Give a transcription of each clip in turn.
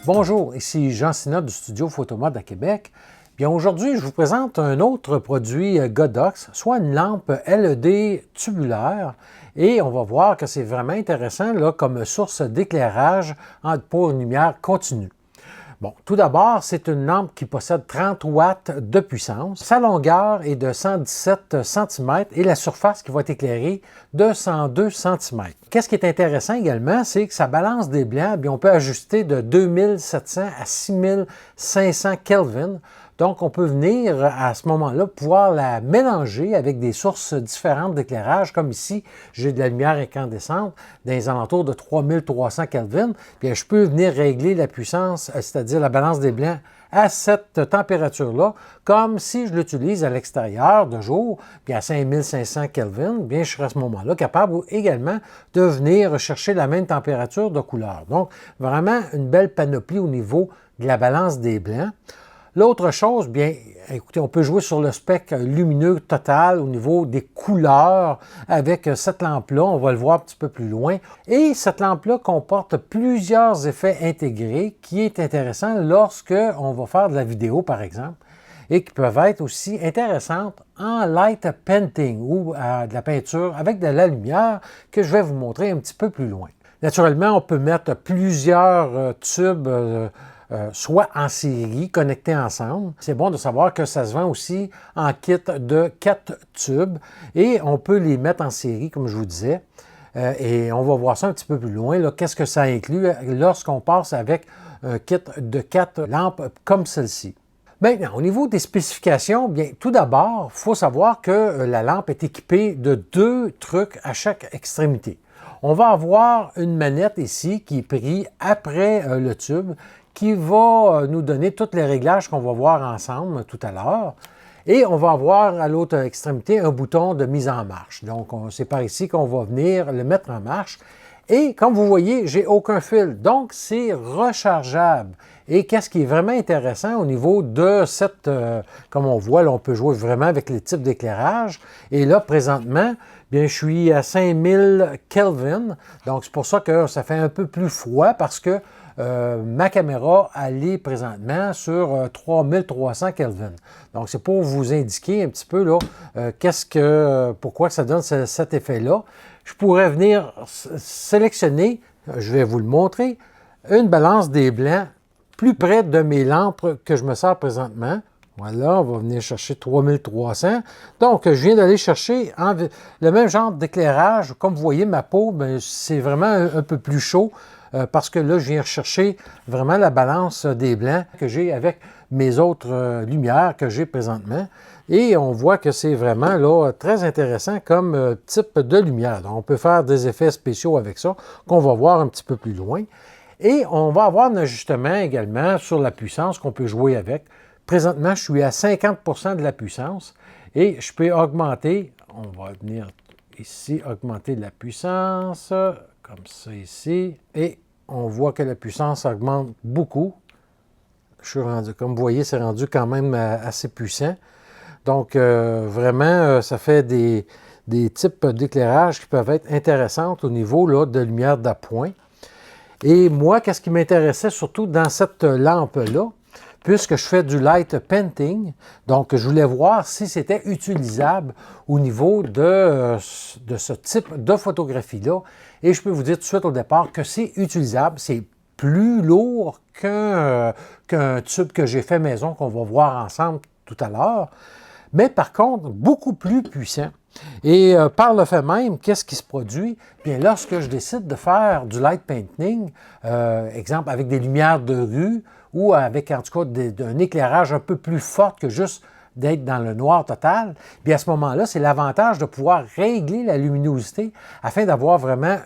Bonjour, ici Jean Sinat du studio Photomode à Québec. Bien, aujourd'hui, je vous présente un autre produit Godox, soit une lampe LED tubulaire, et on va voir que c'est vraiment intéressant là, comme source d'éclairage pour une lumière continue. Bon, tout d'abord, c'est une lampe qui possède 30 watts de puissance. Sa longueur est de 117 cm et la surface qui va être éclairée de 102 cm. Qu'est-ce qui est intéressant également, c'est que sa balance des blancs, bien, on peut ajuster de 2700 à 6500 Kelvin. Donc, on peut venir à ce moment-là pouvoir la mélanger avec des sources différentes d'éclairage, comme ici, j'ai de la lumière incandescente dans les alentours de 3300 Kelvin. Bien, je peux venir régler la puissance, c'est-à-dire la balance des blancs, à cette température-là, comme si je l'utilise à l'extérieur de jour, puis à 5500 Kelvin, bien, je serai à ce moment-là capable également de venir chercher la même température de couleur. Donc, vraiment une belle panoplie au niveau de la balance des blancs. L'autre chose, bien, écoutez, on peut jouer sur le spectre lumineux total au niveau des couleurs avec cette lampe-là. On va le voir un petit peu plus loin. Et cette lampe-là comporte plusieurs effets intégrés qui est intéressant lorsque on va faire de la vidéo, par exemple, et qui peuvent être aussi intéressantes en light painting ou de la peinture avec de la lumière que je vais vous montrer un petit peu plus loin. Naturellement, on peut mettre plusieurs tubes soit en série, connectés ensemble. C'est bon de savoir que ça se vend aussi en kit de 4 tubes et on peut les mettre en série, comme je vous disais. Et on va voir ça un petit peu plus loin. Qu'est-ce que ça inclut lorsqu'on passe avec un kit de 4 lampes comme celle-ci. Maintenant, au niveau des spécifications, bien, tout d'abord, il faut savoir que la lampe est équipée de 2 trucs à chaque extrémité. On va avoir une manette ici qui est prise après le tube, qui va nous donner tous les réglages qu'on va voir ensemble tout à l'heure. Et on va avoir à l'autre extrémité un bouton de mise en marche. Donc, c'est par ici qu'on va venir le mettre en marche. Et comme vous voyez, j'ai aucun fil. Donc, c'est rechargeable. Et qu'est-ce qui est vraiment intéressant au niveau de cette, comme on voit, là, on peut jouer vraiment avec les types d'éclairage. Et là, présentement, bien, je suis à 5000 Kelvin. Donc, c'est pour ça que ça fait un peu plus froid parce que ma caméra, elle est présentement sur 3300 Kelvin. Donc, c'est pour vous indiquer un petit peu là, pourquoi ça donne cet effet-là. Je pourrais venir sélectionner, je vais vous le montrer, une balance des blancs plus près de mes lampes que je me sers présentement. Voilà, on va venir chercher 3300. Donc, je viens d'aller chercher le même genre d'éclairage. Comme vous voyez, ma peau, c'est vraiment un peu plus chaud parce que là, je viens rechercher vraiment la balance des blancs que j'ai avec mes autres lumières que j'ai présentement. Et on voit que c'est vraiment là, très intéressant comme type de lumière. Donc, on peut faire des effets spéciaux avec ça, qu'on va voir un petit peu plus loin. Et on va avoir un ajustement également sur la puissance qu'on peut jouer avec. Présentement, je suis à 50% de la puissance et je peux augmenter, on va venir ici, augmenter la puissance, comme ça ici, et on voit que la puissance augmente beaucoup. Je suis rendu, comme vous voyez, c'est rendu quand même assez puissant. Donc, vraiment, ça fait des types d'éclairage qui peuvent être intéressants au niveau là, de lumière d'appoint. Et moi, qu'est-ce qui m'intéressait surtout dans cette lampe-là, puisque je fais du light painting, donc je voulais voir si c'était utilisable au niveau de ce type de photographie-là. Et je peux vous dire tout de suite au départ que c'est utilisable, c'est plus lourd qu'un tube que j'ai fait maison, qu'on va voir ensemble tout à l'heure, mais par contre, beaucoup plus puissant. Et par le fait même, qu'est-ce qui se produit? Bien, lorsque je décide de faire du light painting, exemple avec des lumières de rue ou avec en tout cas un éclairage un peu plus fort que juste d'être dans le noir total. Puis à ce moment-là, c'est l'avantage de pouvoir régler la luminosité afin d'avoir vraiment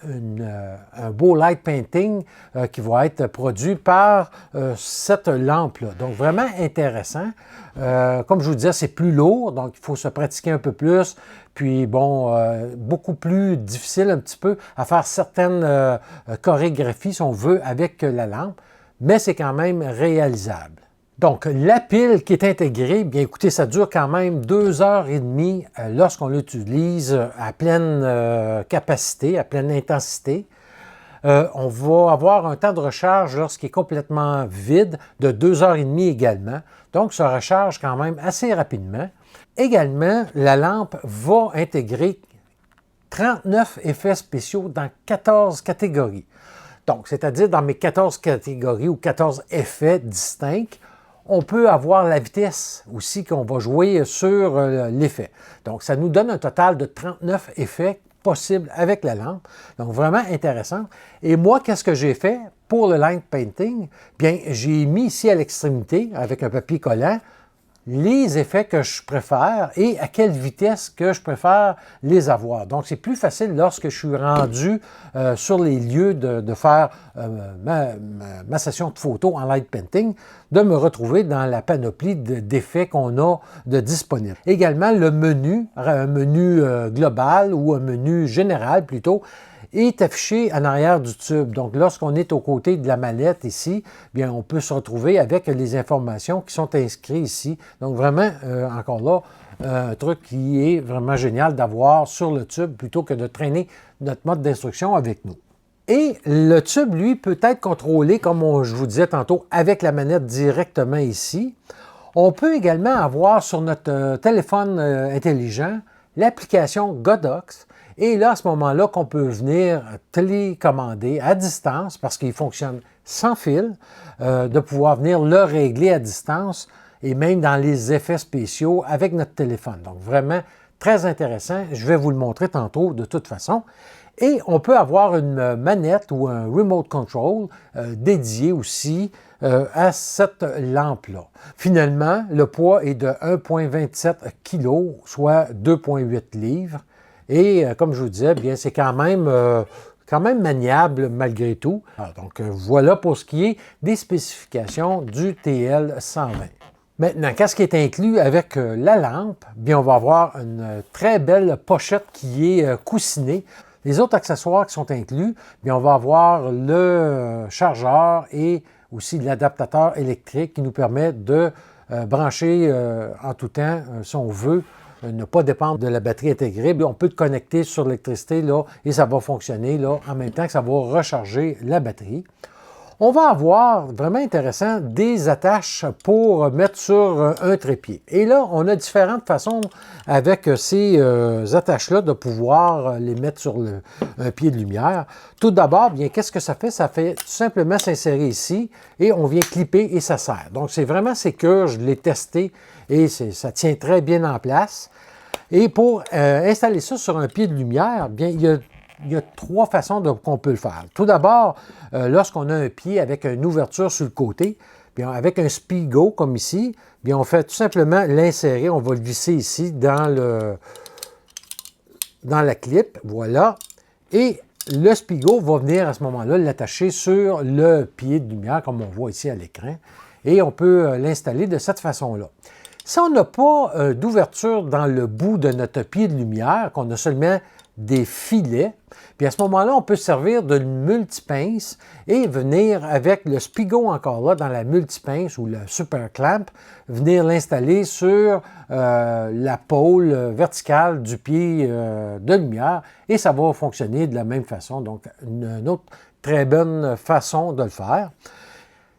un beau light painting qui va être produit par cette lampe-là. Donc vraiment intéressant. Comme je vous disais, c'est plus lourd, donc il faut se pratiquer un peu plus. Puis bon, beaucoup plus difficile un petit peu à faire certaines chorégraphies, si on veut, avec la lampe, mais c'est quand même réalisable. Donc, la pile qui est intégrée, bien écoutez, ça dure quand même 2 heures et demie lorsqu'on l'utilise à pleine capacité, à pleine intensité. On va avoir un temps de recharge lorsqu'il est complètement vide de 2 heures et demie également. Donc, ça recharge quand même assez rapidement. Également, la lampe va intégrer 39 effets spéciaux dans 14 catégories. Donc, c'est-à-dire dans mes 14 catégories ou 14 effets distincts, on peut avoir la vitesse aussi qu'on va jouer sur l'effet. Donc, ça nous donne un total de 39 effets possibles avec la lampe. Donc, vraiment intéressant. Et moi, qu'est-ce que j'ai fait pour le light painting? Bien, j'ai mis ici à l'extrémité, avec un papier collant, les effets que je préfère et à quelle vitesse que je préfère les avoir. Donc, c'est plus facile lorsque je suis rendu sur les lieux de faire ma session de photo en light painting, de me retrouver dans la panoplie d'effets qu'on a de disponibles. Également, le menu, un menu global ou un menu général plutôt, est affiché en arrière du tube. Donc, lorsqu'on est aux côtés de la mallette ici, bien, on peut se retrouver avec les informations qui sont inscrites ici. Donc, vraiment, encore là, un truc qui est vraiment génial d'avoir sur le tube plutôt que de traîner notre mode d'instruction avec nous. Et le tube, lui, peut être contrôlé, comme je vous disais tantôt, avec la manette directement ici. On peut également avoir sur notre téléphone intelligent l'application Godox. Et là, à ce moment-là, qu'on peut venir télécommander à distance, parce qu'il fonctionne sans fil, de pouvoir venir le régler à distance et même dans les effets spéciaux avec notre téléphone. Donc, vraiment très intéressant. Je vais vous le montrer tantôt de toute façon. Et on peut avoir une manette ou un remote control dédié aussi à cette lampe-là. Finalement, le poids est de 1,27 kg, soit 2,8 livres. Et comme je vous disais, bien, c'est quand même maniable malgré tout. Alors, donc voilà pour ce qui est des spécifications du TL120. Maintenant, qu'est-ce qui est inclus avec la lampe? Bien, on va avoir une très belle pochette qui est coussinée. Les autres accessoires qui sont inclus, bien, on va avoir le chargeur et aussi l'adaptateur électrique qui nous permet de brancher en tout temps, si on veut, ne pas dépendre de la batterie intégrée. Bien, on peut le connecter sur l'électricité là, et ça va fonctionner là, en même temps que ça va recharger la batterie. On va avoir, vraiment intéressant, des attaches pour mettre sur un trépied. Et là, on a différentes façons avec ces attaches-là de pouvoir les mettre sur un pied de lumière. Tout d'abord, bien, qu'est-ce que ça fait? Ça fait tout simplement s'insérer ici et on vient clipper et ça sert. Donc, c'est vraiment sécure, je l'ai testé et ça tient très bien en place. Et pour installer ça sur un pied de lumière, bien, il y a 3 façons qu'on peut le faire. Tout d'abord, lorsqu'on a un pied avec une ouverture sur le côté, bien, avec un Spigot comme ici, bien, on fait tout simplement l'insérer, on va le visser ici dans la clip, voilà. Et le Spigot va venir à ce moment-là l'attacher sur le pied de lumière, comme on voit ici à l'écran, et on peut l'installer de cette façon-là. Si on n'a pas d'ouverture dans le bout de notre pied de lumière, qu'on a seulement des filets, puis à ce moment-là, on peut se servir d'une multipince et venir avec le Spigot encore là dans la multipince ou le super clamp, venir l'installer sur la pôle verticale du pied de lumière et ça va fonctionner de la même façon. Donc, une autre très bonne façon de le faire.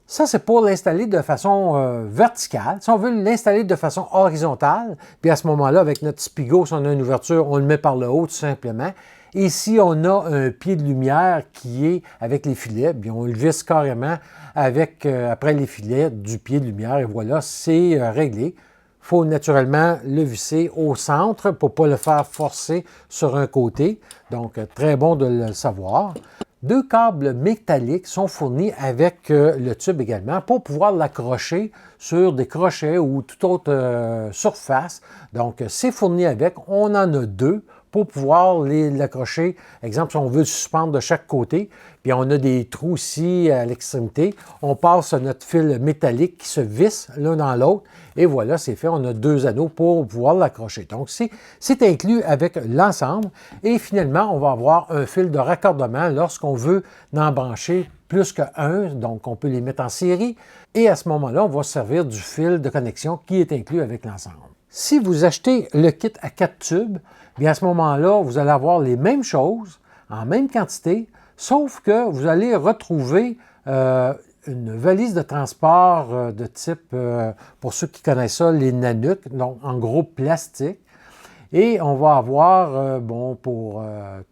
Ça, c'est pour l'installer de façon verticale. Si on veut l'installer de façon horizontale, puis à ce moment-là, avec notre Spigot, si on a une ouverture, on le met par le haut tout simplement. Et si on a un pied de lumière qui est avec les filets, bien on le visse carrément avec, après les filets du pied de lumière. Et voilà, c'est réglé. Il faut naturellement le visser au centre pour ne pas le faire forcer sur un côté. Donc, très bon de le savoir. 2 câbles métalliques sont fournis avec le tube également pour pouvoir l'accrocher sur des crochets ou toute autre surface. Donc, c'est fourni avec. On en a 2 pour pouvoir l'accrocher. Exemple, si on veut le suspendre de chaque côté, puis on a des trous ici à l'extrémité. On passe notre fil métallique qui se visse l'un dans l'autre. Et voilà, c'est fait. On a 2 anneaux pour pouvoir l'accrocher. Donc, c'est inclus avec l'ensemble. Et finalement, on va avoir un fil de raccordement lorsqu'on veut en brancher plus qu'un. Donc, on peut les mettre en série. Et à ce moment-là, on va se servir du fil de connexion qui est inclus avec l'ensemble. Si vous achetez le kit à 4 tubes, bien à ce moment-là, vous allez avoir les mêmes choses, en même quantité, sauf que vous allez retrouver une valise de transport de type, pour ceux qui connaissent ça, les Nanuk, donc en gros plastique. Et on va avoir, pour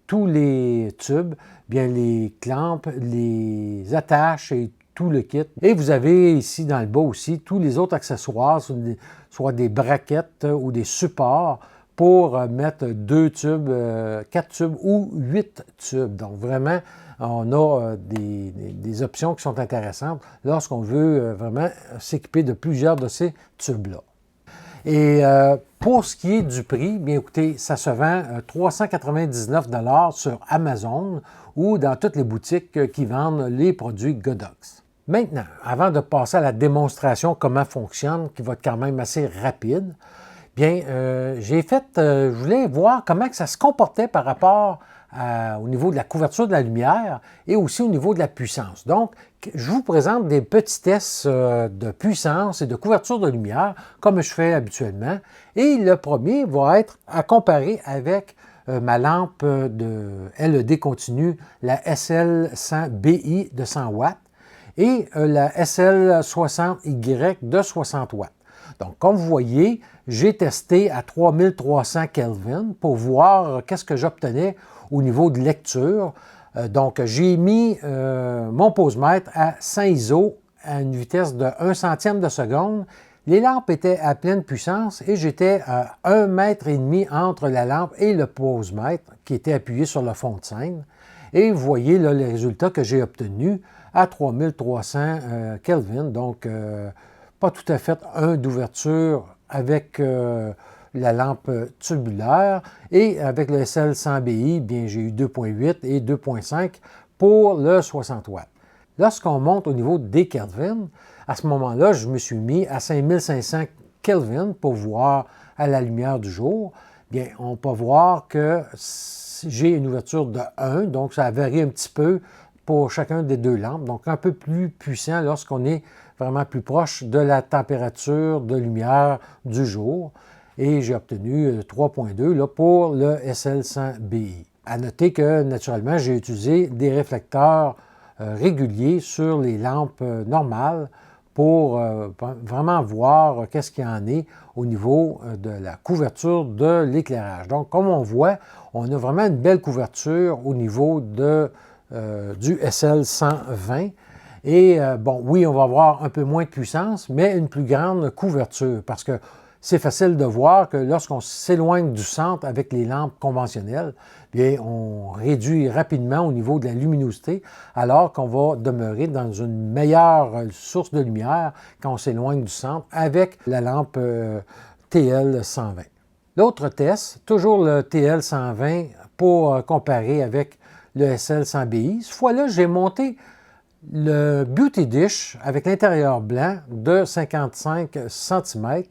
tous les tubes, bien les clamps, les attaches et tout le kit. Et vous avez ici dans le bas aussi tous les autres accessoires, soit des braquettes ou des supports pour mettre 2 tubes, 4 tubes ou 8 tubes. Donc vraiment, on a des options qui sont intéressantes lorsqu'on veut vraiment s'équiper de plusieurs de ces tubes-là. Et pour ce qui est du prix, bien écoutez, ça se vend 399 $ sur Amazon ou dans toutes les boutiques qui vendent les produits Godox. Maintenant, avant de passer à la démonstration comment fonctionne, qui va être quand même assez rapide, bien, je voulais voir comment que ça se comportait par rapport au niveau de la couverture de la lumière et aussi au niveau de la puissance. Donc, je vous présente des petits tests de puissance et de couverture de lumière, comme je fais habituellement. Et le premier va être à comparer avec ma lampe de LED continue, la SL100BI de 100 watts et la SL60Y de 60 watts. Donc, comme vous voyez, j'ai testé à 3300 Kelvin pour voir qu'est-ce que j'obtenais au niveau de lecture. Donc, j'ai mis mon posemètre à 100 ISO à une vitesse de 1 centième de seconde. Les lampes étaient à pleine puissance et j'étais à 1,5 mètre entre la lampe et le posemètre qui était appuyé sur le fond de scène. Et vous voyez là, les résultats que j'ai obtenus à 3300 Kelvin. Donc, pas tout à fait un d'ouverture avec la lampe tubulaire. Et avec le SL100BI, bien, j'ai eu 2.8 et 2.5 pour le 60 watts. Lorsqu'on monte au niveau des Kelvin, à ce moment-là, je me suis mis à 5500 Kelvin pour voir à la lumière du jour. Bien, on peut voir que j'ai une ouverture de 1, donc ça varie un petit peu pour chacun des 2 lampes, donc un peu plus puissant lorsqu'on est vraiment plus proche de la température de lumière du jour. Et j'ai obtenu 3.2 pour le SL100BI. À noter que, naturellement, j'ai utilisé des réflecteurs réguliers sur les lampes normales pour vraiment voir qu'est-ce qu'il y en est au niveau de la couverture de l'éclairage. Donc, comme on voit, on a vraiment une belle couverture au niveau du SL120. Et oui, on va avoir un peu moins de puissance, mais une plus grande couverture parce que c'est facile de voir que lorsqu'on s'éloigne du centre avec les lampes conventionnelles, bien, on réduit rapidement au niveau de la luminosité, alors qu'on va demeurer dans une meilleure source de lumière quand on s'éloigne du centre avec la lampe TL120. L'autre test, toujours le TL120 pour comparer avec le SL100BI. Cette fois-là, j'ai monté le Beauty Dish avec l'intérieur blanc de 55 cm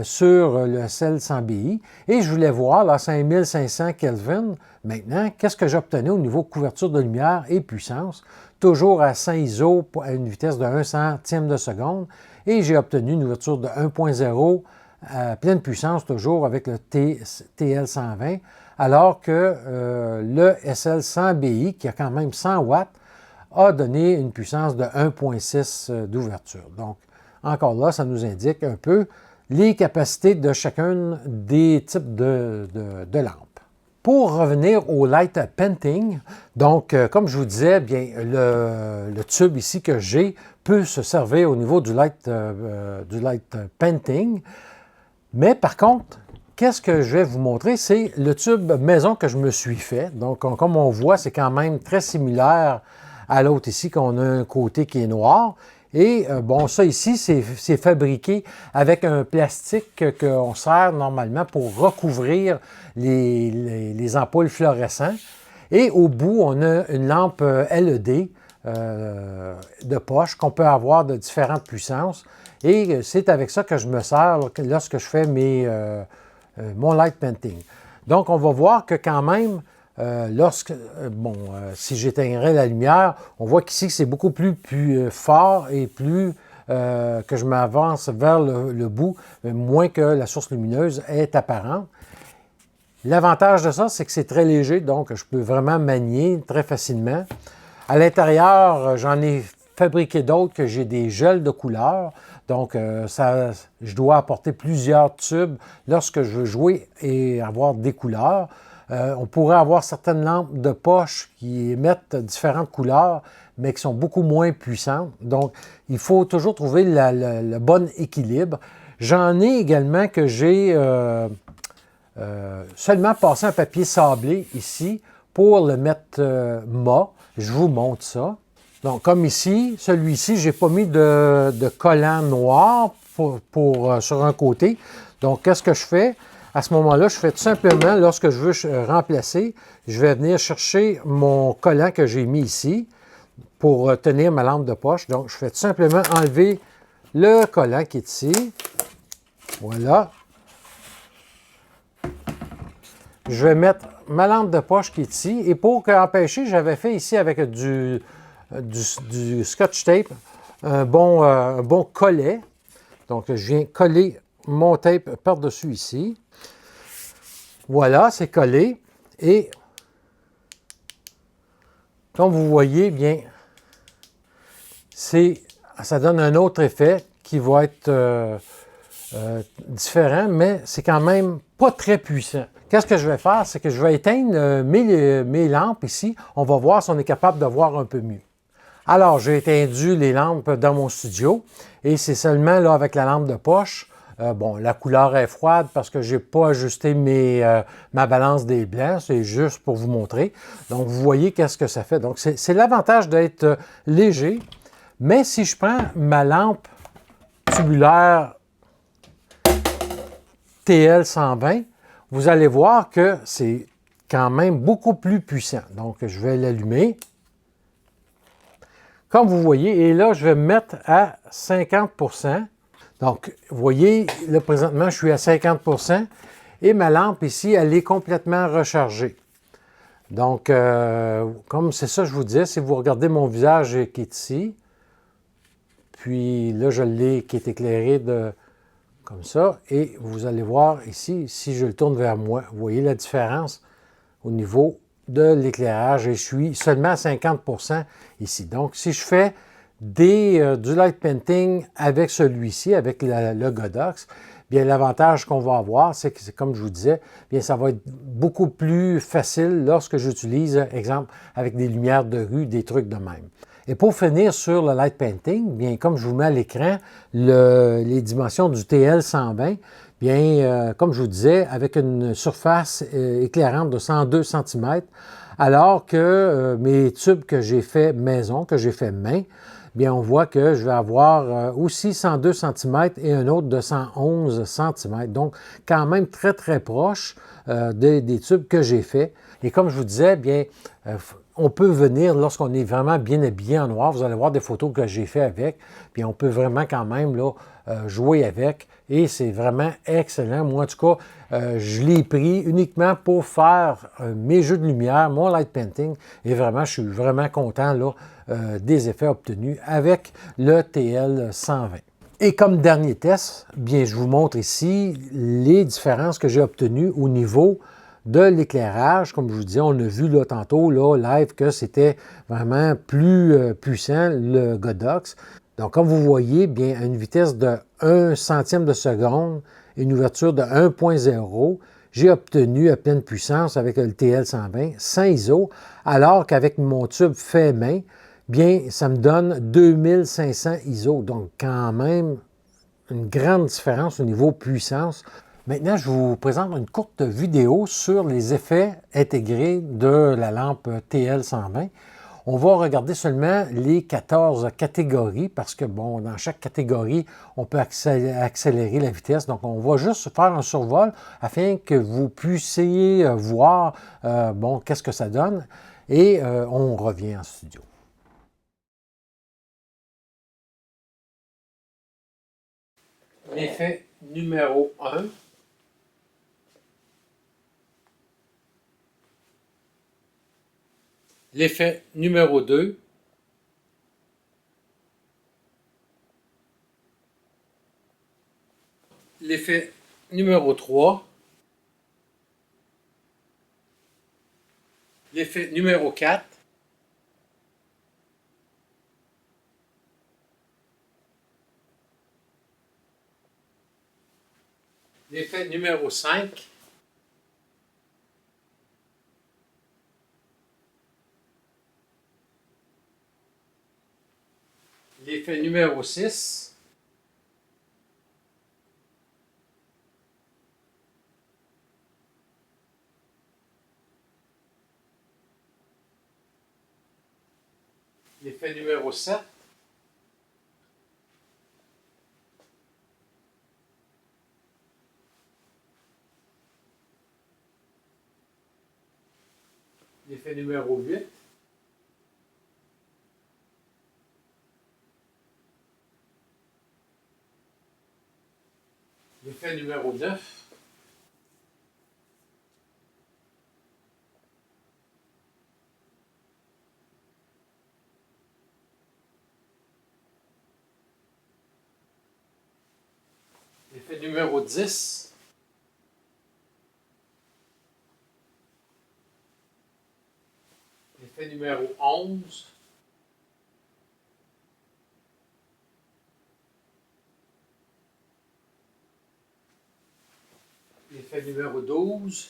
sur le SL100BI et je voulais voir à 5500 Kelvin maintenant qu'est-ce que j'obtenais au niveau couverture de lumière et puissance, toujours à 100 ISO à une vitesse de 1 centième de seconde et j'ai obtenu une ouverture de 1.0 à pleine puissance toujours avec le TL120 alors que le SL100BI qui a quand même 100 watts a donné une puissance de 1.6 d'ouverture. Donc, encore là, ça nous indique un peu les capacités de chacun des types de lampes. Pour revenir au light painting, donc, comme je vous disais, bien, le tube ici que j'ai peut se servir au niveau du light painting. Mais par contre, qu'est-ce que je vais vous montrer? C'est le tube maison que je me suis fait. Donc, comme on voit, c'est quand même très similaire à l'autre ici, qu'on a un côté qui est noir. Et bon, ça ici, c'est fabriqué avec un plastique qu'on sert normalement pour recouvrir les ampoules fluorescentes. Et au bout, on a une lampe LED de poche qu'on peut avoir de différentes puissances. Et c'est avec ça que je me sers lorsque je fais mon light painting. Donc, on va voir que quand même, si j'éteindrais la lumière, on voit qu'ici, c'est beaucoup plus fort et plus que je m'avance vers le bout, moins que la source lumineuse est apparente. L'avantage de ça, c'est que c'est très léger, donc je peux vraiment manier très facilement. À l'intérieur, j'en ai fabriqué d'autres que j'ai des gels de couleur. Donc, je dois apporter plusieurs tubes lorsque je veux jouer et avoir des couleurs. On pourrait avoir certaines lampes de poche qui émettent différentes couleurs, mais qui sont beaucoup moins puissantes. Donc, il faut toujours trouver le bon équilibre. J'en ai également que j'ai seulement passé un papier sablé ici pour le mettre mat. Je vous montre ça. Donc, comme ici, celui-ci, je n'ai pas mis de collant noir sur un côté. Donc, qu'est-ce que je fais? À ce moment-là, je fais tout simplement, lorsque je veux remplacer, je vais venir chercher mon collant que j'ai mis ici pour tenir ma lampe de poche. Donc, je fais tout simplement enlever le collant qui est ici. Voilà. Je vais mettre ma lampe de poche qui est ici. Et pour empêcher, j'avais fait ici avec du scotch tape, un bon collet. Donc, je viens coller mon tape par-dessus ici. Voilà, c'est collé. Et comme vous voyez, bien, ça donne un autre effet qui va être différent, mais c'est quand même pas très puissant. Qu'est-ce que je vais faire? C'est que je vais éteindre mes lampes ici. On va voir si on est capable de voir un peu mieux. Alors, j'ai éteint les lampes dans mon studio et c'est seulement là avec la lampe de poche. La couleur est froide parce que je n'ai pas ajusté ma balance des blancs. C'est juste pour vous montrer. Donc, vous voyez qu'est-ce que ça fait. Donc, c'est l'avantage d'être léger. Mais si je prends ma lampe tubulaire TL120, vous allez voir que c'est quand même beaucoup plus puissant. Donc, je vais l'allumer. Comme vous voyez, et là, je vais me mettre à 50 %. Donc, vous voyez, là, présentement, je suis à 50 % et ma lampe ici, elle est complètement rechargée. Donc, comme c'est ça, je vous disais, si vous regardez mon visage qui est ici, puis là, je l'ai qui est éclairé comme ça, et vous allez voir ici, si je le tourne vers moi, vous voyez la différence au niveau de l'éclairage et je suis seulement à 50 % ici. Donc, si je fais du light painting avec celui-ci, avec le Godox, bien l'avantage qu'on va avoir, c'est que, comme je vous disais, bien ça va être beaucoup plus facile lorsque j'utilise, exemple, avec des lumières de rue, des trucs de même. Et pour finir sur le light painting, bien comme je vous mets à l'écran les dimensions du TL120, bien, comme je vous disais, avec une surface éclairante de 102 cm, alors que mes tubes que j'ai fait maison, que j'ai fait main, bien, on voit que je vais avoir aussi 102 cm et un autre de 111 cm. Donc, quand même très, très proche des tubes que j'ai fait. Et comme je vous disais, bien, on peut venir, lorsqu'on est vraiment bien habillé en noir, vous allez voir des photos que j'ai fait avec, puis on peut vraiment quand même là, jouer avec, et c'est vraiment excellent. Moi, en tout cas, je l'ai pris uniquement pour faire mes jeux de lumière, mon light painting, et vraiment, je suis vraiment content là, des effets obtenus avec le TL120. Et comme dernier test, bien, je vous montre ici les différences que j'ai obtenues au niveau de l'éclairage. Comme je vous disais, on a vu là, tantôt, là, live, que c'était vraiment plus puissant, le Godox. Donc, comme vous voyez, bien, à une vitesse de 1 centième de seconde et une ouverture de 1.0, j'ai obtenu à pleine puissance avec le TL120 sans ISO, alors qu'avec mon tube fait main, bien, ça me donne 2500 ISO. Donc, quand même, une grande différence au niveau puissance. Maintenant, je vous présente une courte vidéo sur les effets intégrés de la lampe TL120. On va regarder seulement les 14 catégories parce que, bon, dans chaque catégorie, on peut accélérer la vitesse. Donc, on va juste faire un survol afin que vous puissiez voir, bon, qu'est-ce que ça donne. Et on revient en studio. L'effet numéro 1. L'effet numéro 2. L'effet numéro 3. L'effet numéro 4. L'effet numéro 5. L'effet numéro 6. L'effet numéro 7. L'effet numéro 8. L'effet numéro 9. L'effet numéro 10. L'effet numéro 11. L'effet numéro 12.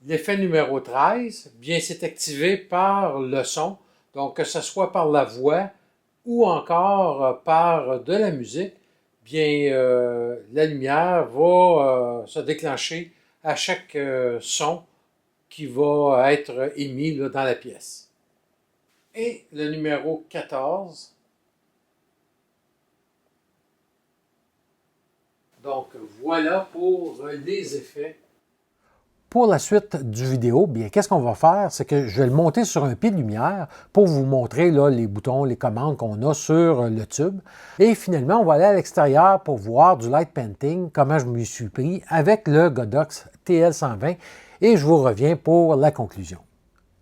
L'effet numéro 13, bien, c'est activé par le son, donc que ce soit par la voix ou encore par de la musique, bien, la lumière va se déclencher à chaque son qui va être émis là, dans la pièce. Et le numéro 14. Donc, voilà pour les effets. Pour la suite du vidéo, bien, qu'est-ce qu'on va faire? C'est que je vais le monter sur un pied de lumière pour vous montrer là, les boutons, les commandes qu'on a sur le tube. Et finalement, on va aller à l'extérieur pour voir du light painting, comment je me suis pris avec le Godox TL120. Et je vous reviens pour la conclusion.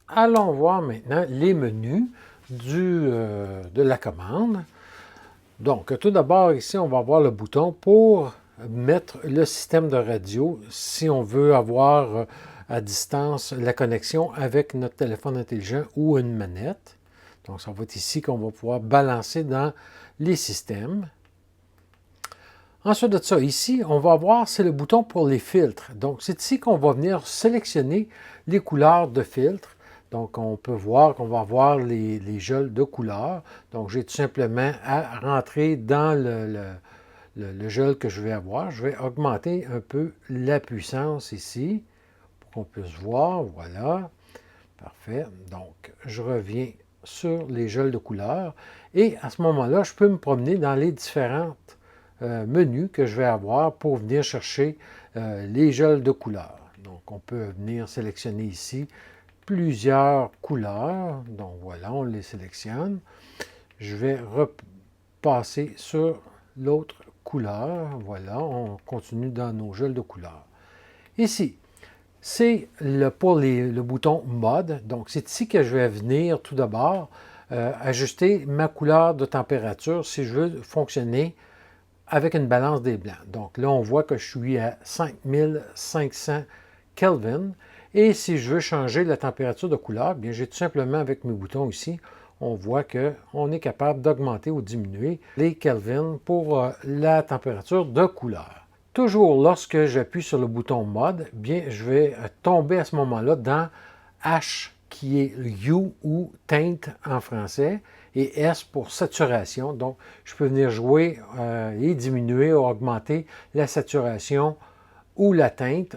Allons voir maintenant les menus de la commande. Donc, tout d'abord, ici, on va voir le bouton pour mettre le système de radio si on veut avoir à distance la connexion avec notre téléphone intelligent ou une manette. Donc, ça va être ici qu'on va pouvoir balancer dans les systèmes. Ensuite de ça, ici, on va voir, c'est le bouton pour les filtres. Donc, c'est ici qu'on va venir sélectionner les couleurs de filtres. Donc, on peut voir qu'on va avoir les gels de couleurs. Donc, j'ai tout simplement à rentrer dans le gel que je vais avoir. Je vais augmenter un peu la puissance ici pour qu'on puisse voir. Voilà. Parfait. Donc, je reviens sur les gels de couleurs. Et à ce moment-là, je peux me promener dans les différentes menus que je vais avoir pour venir chercher les gels de couleurs. Donc, on peut venir sélectionner ici plusieurs couleurs. Donc, voilà, on les sélectionne. Je vais repasser sur l'autre couleur. Voilà, on continue dans nos gels de couleurs. Ici, c'est pour le bouton Mode. Donc, c'est ici que je vais venir tout d'abord ajuster ma couleur de température si je veux fonctionner avec une balance des blancs. Donc là, on voit que je suis à 5500 Kelvin. Et si je veux changer la température de couleur, bien, j'ai tout simplement avec mes boutons ici, on voit qu'on est capable d'augmenter ou diminuer les Kelvin pour la température de couleur. Toujours lorsque j'appuie sur le bouton Mode, bien, je vais tomber à ce moment-là dans H qui est Hue ou teinte en français. et S pour saturation. Donc, je peux venir jouer et diminuer ou augmenter la saturation ou la teinte.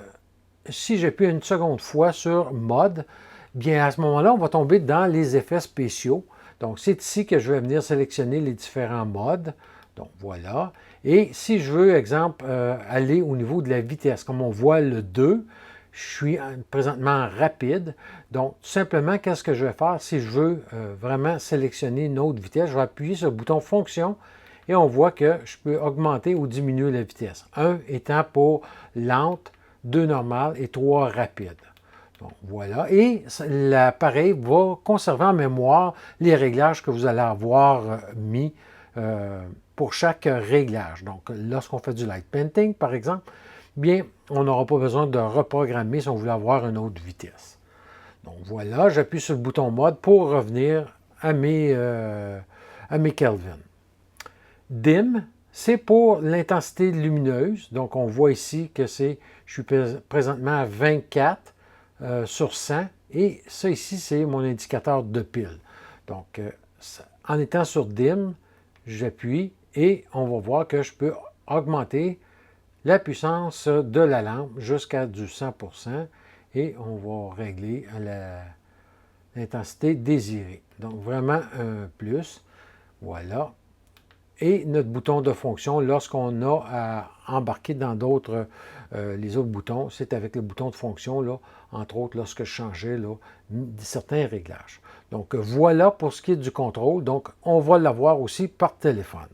Si j'appuie une seconde fois sur Mode, bien à ce moment-là, on va tomber dans les effets spéciaux. Donc, c'est ici que je vais venir sélectionner les différents modes. Donc, voilà. Et si je veux, exemple, aller au niveau de la vitesse, comme on voit le 2, je suis présentement rapide. Donc, tout simplement, qu'est-ce que je vais faire? Si je veux vraiment sélectionner une autre vitesse, je vais appuyer sur le bouton Fonction et on voit que je peux augmenter ou diminuer la vitesse. 1 étant pour lente, 2 normale et 3 rapide. Donc, voilà. Et l'appareil va conserver en mémoire les réglages que vous allez avoir mis pour chaque réglage. Donc, lorsqu'on fait du light painting, par exemple, bien, on n'aura pas besoin de reprogrammer si on voulait avoir une autre vitesse. Donc, voilà, j'appuie sur le bouton mode pour revenir à mes Kelvin. Dim, c'est pour l'intensité lumineuse. Donc, on voit ici que je suis présentement à 24 sur 100. Et ça ici, c'est mon indicateur de pile. Donc, en étant sur Dim, j'appuie et on va voir que je peux augmenter la puissance de la lampe jusqu'à du 100% et on va régler l'intensité désirée. Donc, vraiment un plus. Voilà. Et notre bouton de fonction, lorsqu'on a à embarquer dans les autres boutons, c'est avec le bouton de fonction, là, entre autres, lorsque je changeais là, certains réglages. Donc, voilà pour ce qui est du contrôle. Donc, on va l'avoir aussi par téléphone.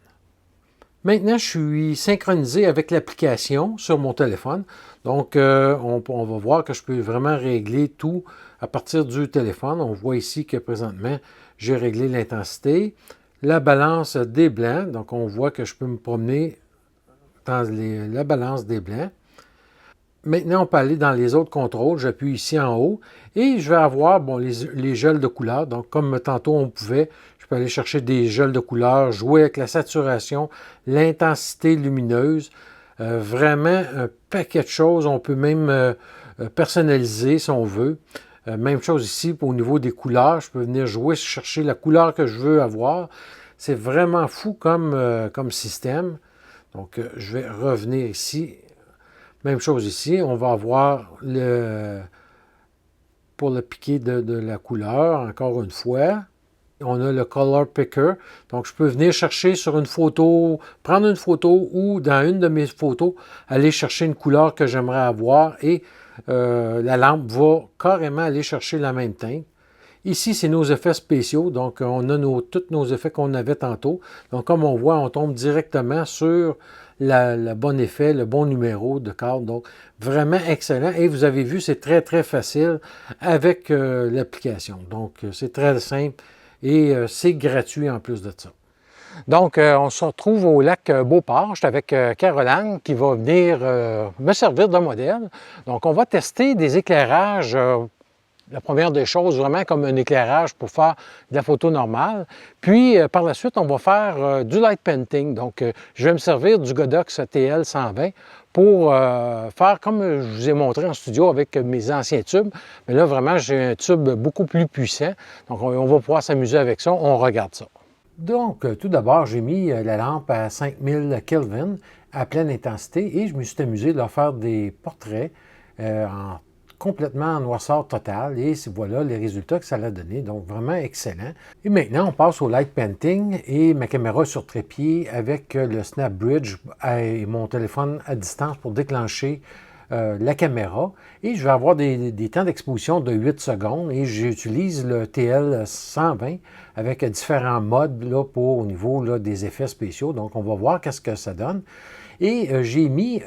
Maintenant, je suis synchronisé avec l'application sur mon téléphone. Donc, on va voir que je peux vraiment régler tout à partir du téléphone. On voit ici que présentement, j'ai réglé l'intensité, la balance des blancs. Donc, on voit que je peux me promener dans la balance des blancs. Maintenant, on peut aller dans les autres contrôles. J'appuie ici en haut et je vais avoir les gels de couleur. Donc, comme tantôt on pouvait, je peux aller chercher des gels de couleur, jouer avec la saturation, l'intensité lumineuse. Vraiment un paquet de choses. On peut même personnaliser si on veut. Même chose ici au niveau des couleurs. Je peux venir jouer, chercher la couleur que je veux avoir. C'est vraiment fou comme système. Donc, je vais revenir ici. Même chose ici, on va avoir pour le piqué de la couleur, encore une fois, on a le Color Picker. Donc, je peux venir chercher sur une photo, prendre une photo ou dans une de mes photos, aller chercher une couleur que j'aimerais avoir et la lampe va carrément aller chercher la même teinte. Ici, c'est nos effets spéciaux. Donc, on a tous nos effets qu'on avait tantôt. Donc, comme on voit, on tombe directement sur le bon effet, le bon numéro de carte. Donc, vraiment excellent. Et vous avez vu, c'est très, très facile avec l'application. Donc, c'est très simple et c'est gratuit en plus de ça. Donc, on se retrouve au lac Beauport. Je suis avec Caroline qui va venir me servir de modèle. Donc, on va tester des éclairages. La première des choses, vraiment comme un éclairage pour faire de la photo normale. Puis, par la suite, on va faire du light painting. Donc, je vais me servir du Godox TL120 pour faire comme je vous ai montré en studio avec mes anciens tubes. Mais là, vraiment, j'ai un tube beaucoup plus puissant. Donc, on va pouvoir s'amuser avec ça. On regarde ça. Donc, tout d'abord, j'ai mis la lampe à 5000 Kelvin à pleine intensité et je me suis amusé de leur faire des portraits complètement en noirceur totale et voilà les résultats que ça a donné, donc vraiment excellent. Et maintenant, on passe au light painting et ma caméra sur trépied avec le Snap Bridge et mon téléphone à distance pour déclencher la caméra et je vais avoir des temps d'exposition de 8 secondes et j'utilise le TL120 avec différents modes là, au niveau là, des effets spéciaux. Donc, on va voir qu'est-ce que ça donne. Et j'ai mis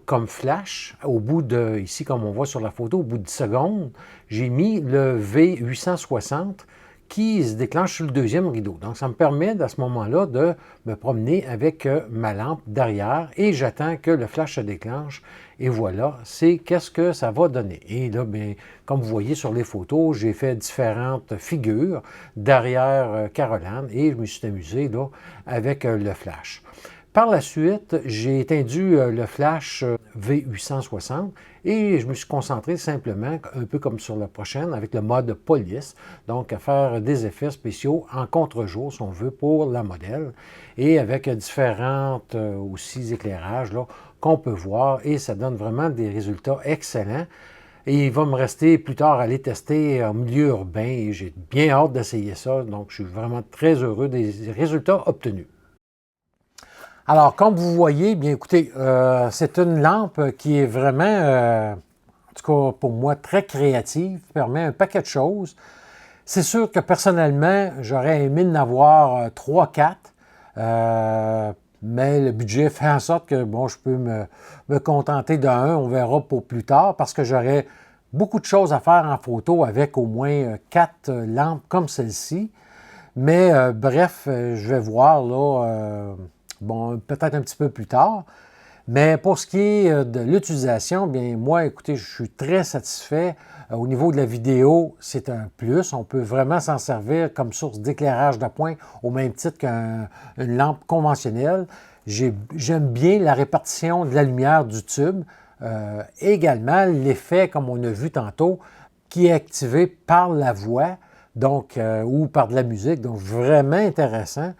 comme flash, au bout de, ici comme on voit sur la photo, au bout de 10 secondes, j'ai mis le V860 qui se déclenche sur le deuxième rideau. Donc, ça me permet à ce moment-là de me promener avec ma lampe derrière et j'attends que le flash se déclenche. Et voilà, c'est qu'est-ce que ça va donner. Et là, bien, comme vous voyez sur les photos, j'ai fait différentes figures derrière Caroline et je me suis amusé là, avec le flash. Par la suite, j'ai étendu le flash V860 et je me suis concentré simplement, un peu comme sur la prochaine, avec le mode police, donc à faire des effets spéciaux en contre-jour, si on veut, pour la modèle, et avec différentes aussi éclairages qu'on peut voir, et ça donne vraiment des résultats excellents. Et il va me rester plus tard à aller tester en milieu urbain et j'ai bien hâte d'essayer ça, donc je suis vraiment très heureux des résultats obtenus. Alors, comme vous voyez, bien écoutez, c'est une lampe qui est vraiment, en tout cas pour moi, très créative, permet un paquet de choses. C'est sûr que personnellement, j'aurais aimé en avoir 3-4, mais le budget fait en sorte que, bon, je peux me contenter d'un, on verra pour plus tard, parce que j'aurais beaucoup de choses à faire en photo avec au moins 4 lampes comme celle-ci. Mais bref, je vais voir là. Bon, peut-être un petit peu plus tard. Mais pour ce qui est de l'utilisation, bien moi, écoutez, je suis très satisfait. Au niveau de la vidéo, c'est un plus. On peut vraiment s'en servir comme source d'éclairage d'appoint au même titre qu'une lampe conventionnelle. J'aime bien la répartition de la lumière du tube. Également, l'effet, comme on a vu tantôt, qui est activé par la voix, donc, ou par de la musique. Donc, vraiment intéressant.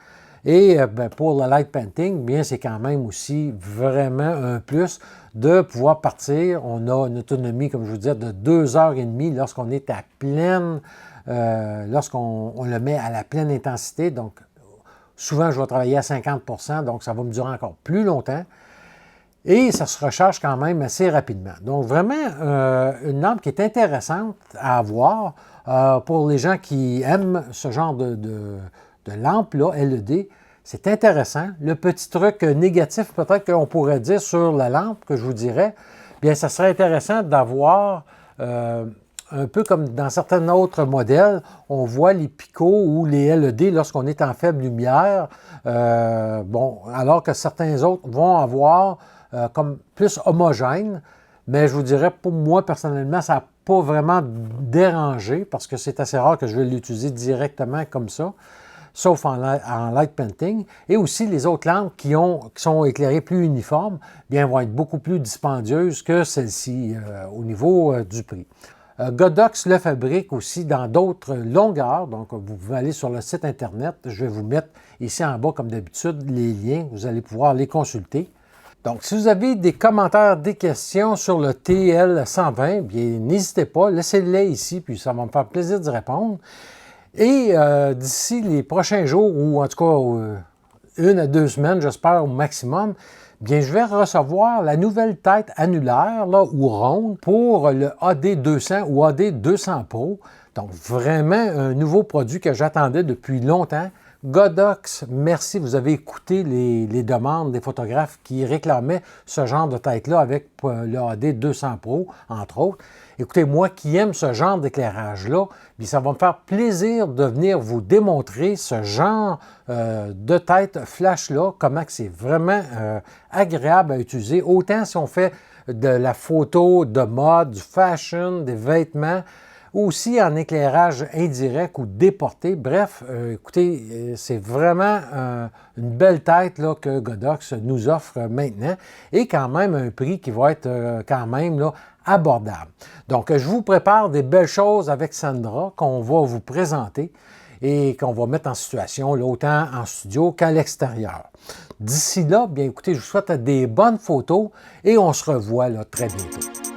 Et pour le light painting, bien c'est quand même aussi vraiment un plus de pouvoir partir. On a une autonomie, comme je vous disais, de 2h30 lorsqu'on est à pleine, lorsqu'on le met à la pleine intensité. Donc, souvent, je vais travailler à 50%, donc ça va me durer encore plus longtemps. Et ça se recharge quand même assez rapidement. Donc, vraiment, une lampe qui est intéressante à avoir pour les gens qui aiment ce genre de lampe-là, LED, c'est intéressant. Le petit truc négatif, peut-être qu'on pourrait dire sur la lampe, que je vous dirais, bien, ça serait intéressant d'avoir, un peu comme dans certains autres modèles, on voit les picots ou les LED lorsqu'on est en faible lumière, bon, alors que certains autres vont avoir comme plus homogène, mais je vous dirais, pour moi, personnellement, ça n'a pas vraiment dérangé, parce que c'est assez rare que je vais l'utiliser directement comme ça, sauf en light painting. Et aussi, les autres lampes qui sont éclairées plus uniformes, bien, vont être beaucoup plus dispendieuses que celle-ci au niveau du prix. Godox le fabrique aussi dans d'autres longueurs, donc vous pouvez aller sur le site Internet. Je vais vous mettre ici en bas, comme d'habitude, les liens. Vous allez pouvoir les consulter. Donc, si vous avez des commentaires, des questions sur le TL120, bien, n'hésitez pas, laissez-les ici, puis ça va me faire plaisir d'y répondre. Et d'ici les prochains jours, ou en tout cas 1 à 2 semaines, j'espère au maximum, bien je vais recevoir la nouvelle tête annulaire là, ou ronde pour le AD200 ou AD200 Pro. Donc vraiment un nouveau produit que j'attendais depuis longtemps. Godox, merci, vous avez écouté les demandes des photographes qui réclamaient ce genre de tête-là avec le AD200 Pro, entre autres. Écoutez, moi qui aime ce genre d'éclairage-là, ça va me faire plaisir de venir vous démontrer ce genre de tête flash-là, comment c'est vraiment agréable à utiliser. Autant si on fait de la photo, de mode, du fashion, des vêtements, aussi en éclairage indirect ou déporté. Bref, écoutez, c'est vraiment une belle tête là, que Godox nous offre maintenant et quand même un prix qui va être quand même là, abordable. Donc, je vous prépare des belles choses avec Sandra qu'on va vous présenter et qu'on va mettre en situation là, autant en studio qu'à l'extérieur. D'ici là, bien écoutez, je vous souhaite des bonnes photos et on se revoit là, très bientôt.